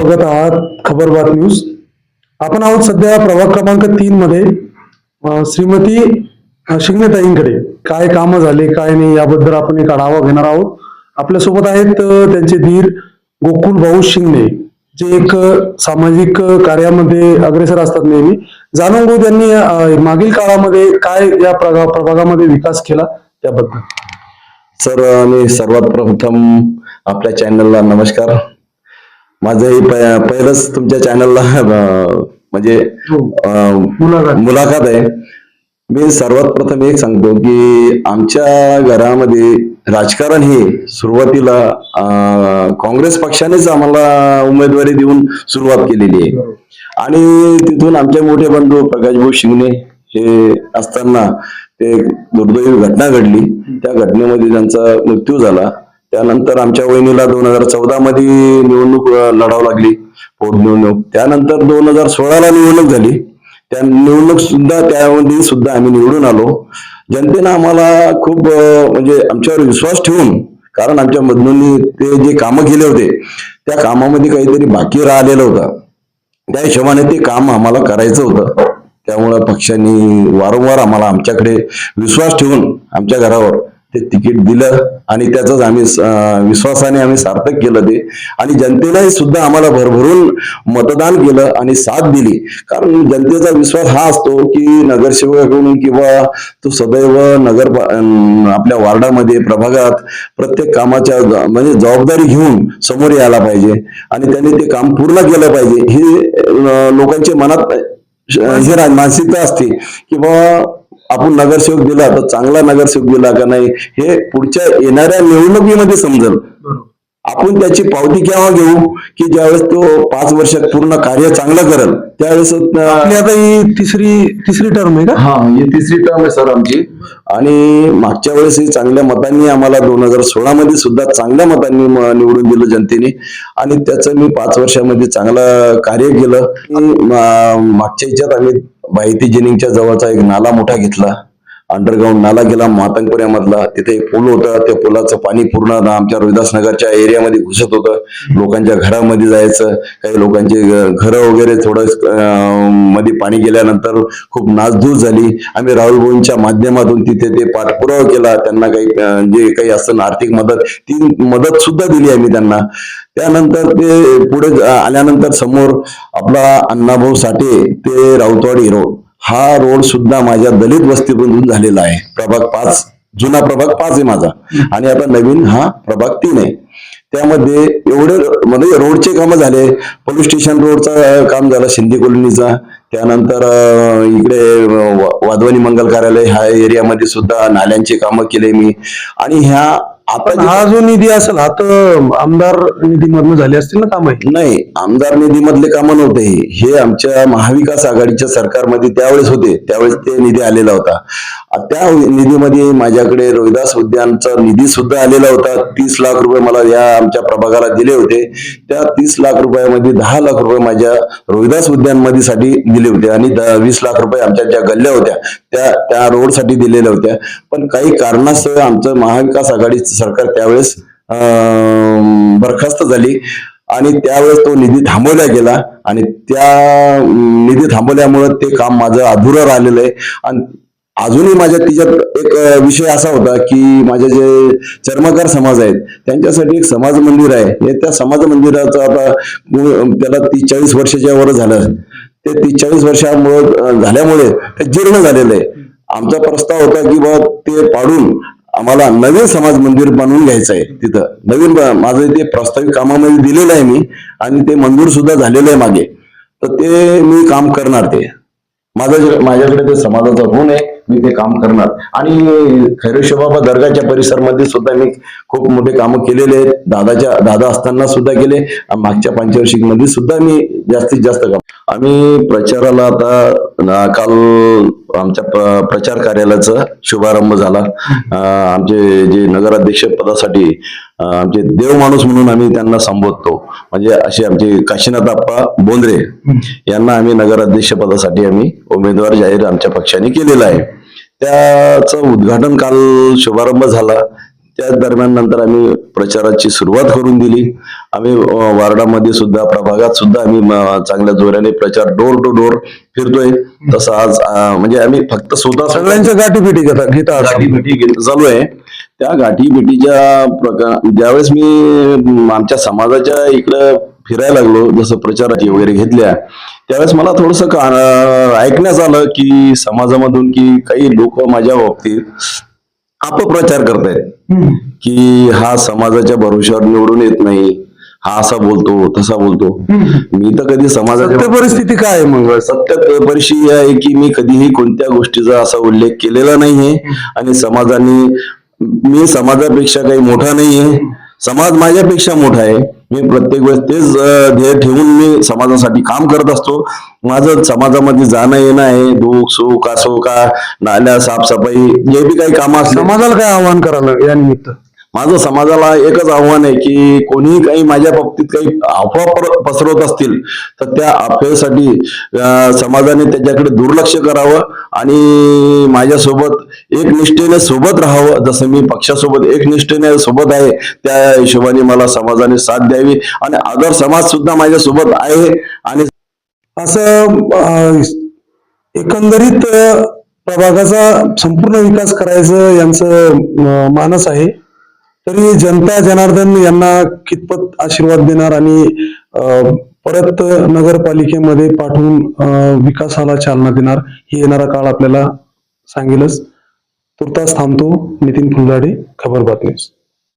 बघत आहात खबर बात न्यूज. आपण आहोत सध्या प्रभाग क्रमांक 3 मध्ये. श्रीमती शिंगणेताईंकडे काय कामं झाले काय नाही याबद्दल आपण एक आढावा घेणार आहोत. आपल्यासोबत आहेत त्यांचे धीर गोकुळ भाऊ शिंगणे, जे एक सामाजिक कार्यामध्ये अग्रेसर असतात नेहमी. जाणून घेऊ त्यांनी मागील काळामध्ये काय या प्रभागामध्ये विकास केला त्याबद्दल. सर, मी सर्वात प्रथम आपल्या चॅनलला नमस्कार. माझंही पहिलंच तुमच्या चॅनलला म्हणजे मुलाखत आहे. मी सर्वात प्रथम एक सांगतो की आमच्या घरामध्ये राजकारण हे सुरुवातीला काँग्रेस पक्षानेच आम्हाला उमेदवारी देऊन सुरुवात केलेली आहे. आणि तिथून आमचे मोठे बंधू प्रकाशभाऊ शिंगणे हे असताना ते दुर्दैवी घटना घडली. त्या घटनेमध्ये त्यांचा मृत्यू झाला. त्यानंतर आमच्या वहिनीला 2014 मध्ये निवडणूक लढावं लागली, पोटनिवडणूक. त्यानंतर 2016ला निवडणूक झाली. त्या निवडणूक सुद्धा त्यामध्ये सुद्धा आम्ही निवडून आलो. जनतेनं आम्हाला खूप म्हणजे आमच्यावर विश्वास ठेवून, कारण आमच्या बंधूंनी ते जे कामं केले होते त्या कामामध्ये काहीतरी बाकी राहिलेलं होतं. त्या हिशोबाने ते काम आम्हाला करायचं होतं. त्यामुळं पक्षांनी वारंवार आम्हाला आमच्याकडे विश्वास ठेवून आमच्या घरावर ते तिकीट दिलं आणि त्याच आम्ही विश्वासाने आम्ही सार्थक केलं ते. आणि जनतेने सुद्धा आम्हाला भरभरून मतदान केलं आणि साथ दिली. कारण जनतेचा विश्वास हा असतो की नगरसेवकाकडून किंवा तो सदैव आपल्या वार्डामध्ये प्रभागात प्रत्येक कामाच्या म्हणजे जबाबदारी घेऊन समोर यायला पाहिजे आणि त्यांनी ते काम पूर्ण केलं पाहिजे. ही लोकांच्या मनात ही मानसिकता असते की बाबा आपण नगरसेवक दिला तर चांगला नगरसेवक दिला का नाही हे पुढच्या येणाऱ्या निवडणुकीमध्ये समजेल. आपण त्याची पावती केव्हा घेऊ की ज्यावेळेस तो 5 वर्षात पूर्ण कार्य चांगलं करेल त्यावेळेस. आता ही तिसरी टर्म आहे का? हा, ही तिसरी टर्म आहे सर आमची. आणि मागच्या वेळेस चांगल्या मतांनी आम्हाला 2016 मध्ये सुद्धा चांगल्या मतांनी निवडून दिलं जनतेने. आणि त्याचं मी 5 वर्षामध्ये चांगलं कार्य केलं. मागच्या ह्याच्यात आम्ही बायती जिनिंगच्या जवळचा एक नाला मोठा घेतला, अंडरग्राऊंड नाला गेला मातंगपुऱ्यामधला. तिथे एक पूल होता, त्या पुलाचं पाणी पूर्ण आमच्या रोहिदास नगरच्या एरियामध्ये घुसत होतं. लोकांच्या घरामध्ये जायचं, काही लोकांचे घरं वगैरे थोडं मध्ये पाणी गेल्यानंतर खूप नासधूस झाली. आम्ही राहुल भाऊंच्या माध्यमातून तिथे ते पाठपुरावा केला. त्यांना काही जे काही असतं आर्थिक मदत, ती मदत सुद्धा दिली आम्ही त्यांना. त्यानंतर ते पुढे आल्यानंतर समोर आपला अण्णाभाऊ साठे ते राऊतवाडी रोड, हा रोड सुद्धा माझ्या दलित वस्तीमधून झालेला आहे. प्रभाग 5, जुना प्रभाग 5 आहे माझा आणि आता नवीन हा प्रभाग 3 आहे. त्यामध्ये एवढे म्हणजे रोडचे कामं झाले. पोलीस स्टेशन रोडचं काम झालं शिंदे कॉलनीचा. त्यानंतर इकडे वाधवानी मंगल कार्यालय ह्या एरियामध्ये सुद्धा नाल्यांचे कामं केले मी. आणि ह्या आता हा जो निधी असेल हा तर आमदार निधीमधून झाले असतील ना काम? नाही, आमदार निधीमधले कामं नव्हते. हे आमच्या महाविकास आघाडीच्या सरकारमध्ये त्यावेळेस होते, त्यावेळेस ते निधी आलेला होता. त्या निधीमध्ये माझ्याकडे रोहिदास उद्यानचा निधी सुद्धा आलेला होता. 30 लाख रुपये मला या आमच्या प्रभागाला दिले होते. त्या 30 लाख रुपयामध्ये 10 लाख रुपये माझ्या रोहिदास उद्यान मध्ये साठी दिले होते आणि 20 लाख रुपये आमच्या ज्या गल्ल्या होत्या त्या रोड साठी दिलेल्या होत्या. पण काही कारणास्तव आमचं महाविकास आघाडी सरकार त्यावेळेस बरखास्त झाली आणि त्यावेळेस तो निधी थांबवला गेला. आणि त्या निधी थांबवल्यामुळे ते काम माझं अधुरं राहिलेलं आहे. आणि अजूनही माझ्या तिच्यात एक विषय असा होता की माझे जे चर्मकार समाज आहेत त्यांच्यासाठी एक समाज मंदिर आहे. त्या समाज मंदिराचं आता त्याला 40 वर्षाच्या वर झालं. ते 40 वर्षामुळे झाल्यामुळे ते जीर्ण झालेलं आहे. आमचा प्रस्ताव होता की बाबा ते पाडून आम्हाला नवीन समाज मंदिर बनवून घ्यायचं आहे. तिथं नवीन माझं ते प्रस्तावित कामामध्ये दिलेलं आहे मी आणि ते मंजूर सुद्धा झालेलं आहे मागे. तर ते मी काम करणार. ते माझ्याकडे ते समाजाचा गुण आहे, मी ते काम करणार. आणि खैरेशबाबा दर्गाच्या परिसरामध्ये सुद्धा मी खूप मोठे कामं केलेले आहेत. दादा असताना सुद्धा केले. मागच्या पंचवार्षिक मध्ये सुद्धा मी जास्तीत जास्त काम. आम्ही प्रचाराला आता काल आमच्या प्रचार कार्यालयाचा शुभारंभ झाला. आमचे जे नगराध्यक्ष पदासाठी आमचे देव माणूस म्हणून आम्ही त्यांना संबोधतो, म्हणजे असे आमचे काशीनाथ आप्पा बोंद्रे यांना आम्ही नगराध्यक्ष पदासाठी आम्ही उमेदवार जाहीर आमच्या पक्षाने केलेला आहे. त्याचं उद्घाटन काल शुभारंभ झाला. त्याच दरम्यान नंतर आम्ही प्रचाराची सुरुवात करून दिली. आम्ही वार्डामध्ये सुद्धा, प्रभागात सुद्धा आम्ही चांगल्या जोराने प्रचार डोर टू डोर फिरतोय. तसं आज म्हणजे आम्ही फक्त स्वतः सगळ्यांच्या गाठीभेटी घेता आहात. गाठीभेटी चालू आहे. त्या गाठीभेटीच्या ज्यावेळेस मी आमच्या समाजाच्या इकडं फिरायला लागलो, जसं प्रचाराची वगैरे घेतल्या, त्यावेळेस मला थोडस ऐकण्यात आलं की समाजामधून की काही लोक माझ्या बाबतीत अपप्रचार करतायत की हा समाजाच्या भरोश्यावर निवडून येत नाही, हा असा बोलतो तसा बोलतो. मी तर कधी समाजाच्या सत्य परिस्थिती काय आहे मग? सत्य परिस्थिती आहे की मी कधीही कोणत्या गोष्टीचा असा उल्लेख केलेला नाहीये आणि मी समाजापेक्षा काही मोठा नाहीये, समाज माझ्यापेक्षा मोठा आहे. मी प्रत्येक वेळेस तेच ध्येय ठेवून मी समाजासाठी काम करत असतो. माझं समाजामध्ये जाणं येणं आहे, दुःख सुख असो का, नाल्या साफसफाई, जे बी काही कामं असले. समाजाला काय आव्हान करायला या निमित्त? माझं समाजाला एकच आव्हान आहे की कोणीही काही माझ्या बाबतीत काही अफवा पसरवत असतील तर त्या अफवेसाठी समाजाने त्याच्याकडे दुर्लक्ष करावं आणि माझ्यासोबत एकनिष्ठेने सोबत राहावं. जसं मी पक्षासोबत एकनिष्ठेने सोबत आहे, त्या हिशोबाने मला समाजाने साथ द्यावी आणि आदर समाज सुद्धा माझ्यासोबत आहे. आणि असं एकंदरीत प्रभागाचा संपूर्ण विकास करायचं यांचं मानस आहे. तरी जनता जनार्दन यांना कितपत आशीर्वाद देणार आणि परत नगरपालिकेमध्ये पाठवून विकासाला चालना देणार हे येणारा काळ आपल्याला सांगेलच. तुर्तास थांबतो. नितीन फुलझाडे, खबर बातमीस.